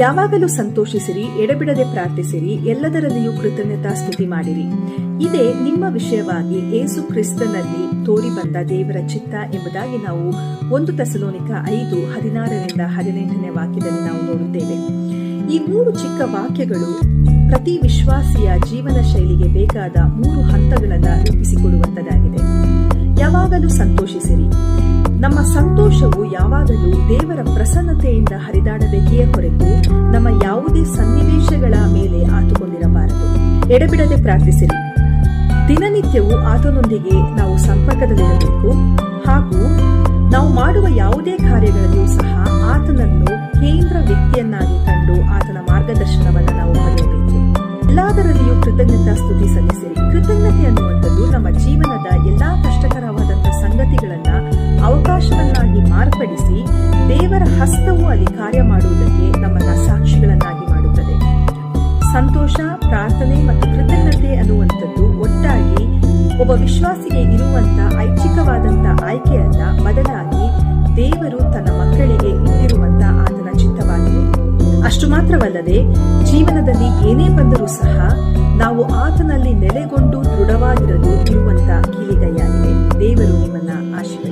ಯಾವಾಗಲೂ ಸಂತೋಷಿಸಿರಿ, ಎಡೆಬಿಡದೆ ಪ್ರಾರ್ಥಿಸಿರಿ, ಎಲ್ಲದರಲ್ಲಿಯೂ ಕೃತಜ್ಞತಾ ಸ್ತುತಿ ಮಾಡಿರಿ. ಇದೇ ನಿಮ್ಮ ವಿಷಯವಾಗಿ ಯೇಸು ಕ್ರಿಸ್ತನಲ್ಲಿ ತೋರಿ ಬಂದ ದೇವರ ಚಿತ್ತ ಎಂಬುದಾಗಿ ನಾವು 1 ಥೆಸಲೋನಿಕ 5:16-18 ವಾಕ್ಯದಲ್ಲಿ ನಾವು ನೋಡುತ್ತೇವೆ. ಈ 3 ಚಿಕ್ಕ ವಾಕ್ಯಗಳು ಪ್ರತಿ ವಿಶ್ವಾಸಿಯ ಜೀವನ ಶೈಲಿಗೆ ಬೇಕಾದ 3 ಹಂತಗಳನ್ನು ರೂಪಿಸಿಕೊಡುವಂತದಾಗಿದೆ. ಯಾವಾಗಲೂ ಸಂತೋಷಿಸಿರಿ. ನಮ್ಮ ಸಂತೋಷವು ಯಾವಾಗಲೂ ದೇವರ ಪ್ರಸನ್ನತೆಯಿಂದ ಹರಿದಾಡಬೇಕೇ ಹೊರತು ನಮ್ಮ ಯಾವುದೇ ಸನ್ನಿವೇಶಗಳ ಮೇಲೆ ಆತುಕೊಂಡಿರಬಾರದು. ಎಡೆಬಿಡದೆ ಪ್ರಾರ್ಥಿಸಿರಿ. ದಿನನಿತ್ಯವೂ ಆತನೊಂದಿಗೆ ನಾವು ಸಂಪರ್ಕದಲ್ಲಿರಬೇಕು ಹಾಗೂ ನಾವು ಮಾಡುವ ಯಾವುದೇ ಕಾರ್ಯಗಳಲ್ಲಿಯೂ ಸಹ ಆತನನ್ನು ಕೇಂದ್ರ ವ್ಯಕ್ತಿಯನ್ನಾಗಿ ಕಂಡು ಆತನ ಮಾರ್ಗದರ್ಶನವನ್ನು ನಾವು ಪಡೆಯಬೇಕು. ಎಲ್ಲದರಲ್ಲಿಯೂ ಕೃತಜ್ಞತಾ ಸ್ತುತಿ ಸಲ್ಲಿಸಿರಿ. ಕೃತಜ್ಞತೆ ಅನ್ನುವಂಥದ್ದು ನಮ್ಮ ಜೀವನದ ಎಲ್ಲಾ ಕಷ್ಟಕರವಾದಂತಹ ಸಂಗತಿಗಳನ್ನ ಅವಕಾಶವನ್ನಾಗಿ ಮಾರ್ಪಡಿಸಿ ದೇವರ ಹಸ್ತವು ಅಲ್ಲಿ ಕಾರ್ಯ ಮಾಡುವುದಕ್ಕೆ ನಮ್ಮನ್ನ ಸಾಕ್ಷಿಗಳನ್ನಾಗಿ ಮಾಡುತ್ತದೆ. ಸಂತೋಷ, ಪ್ರಾರ್ಥನೆ ಮತ್ತು ಕೃತಜ್ಞತೆ ಅನ್ನುವಂಥದ್ದು ಒಟ್ಟಾಗಿ ಒಬ್ಬ ವಿಶ್ವಾಸಿಗೆ ಇರುವಂತ ಐಚ್ಛಿಕವಾದಂತ ಆಯ್ಕೆಯನ್ನ ಬದಲಾಗಿ ದೇವರು ತನ್ನ ಮಕ್ಕಳಿಗೆ ಇಟ್ಟಿರುವಂತ ಆತನ ಚಿತ್ತವಾಗಿದೆ. ಅಷ್ಟು ಮಾತ್ರವಲ್ಲದೆ ಜೀವನದಲ್ಲಿ ಏನೇ ಬಂದರೂ ಸಹ ನಾವು ಆತನಲ್ಲಿ ನೆಲೆಗೊಂಡು ದೃಢವಾಗಿರಲು ಇರುವಂತ ಕೀಲಿಗೈಯಾಗಿದೆ. ದೇವರು ನಿಮ್ಮನ್ನ ಆಶೀರ್ವದಿಸಲಿ.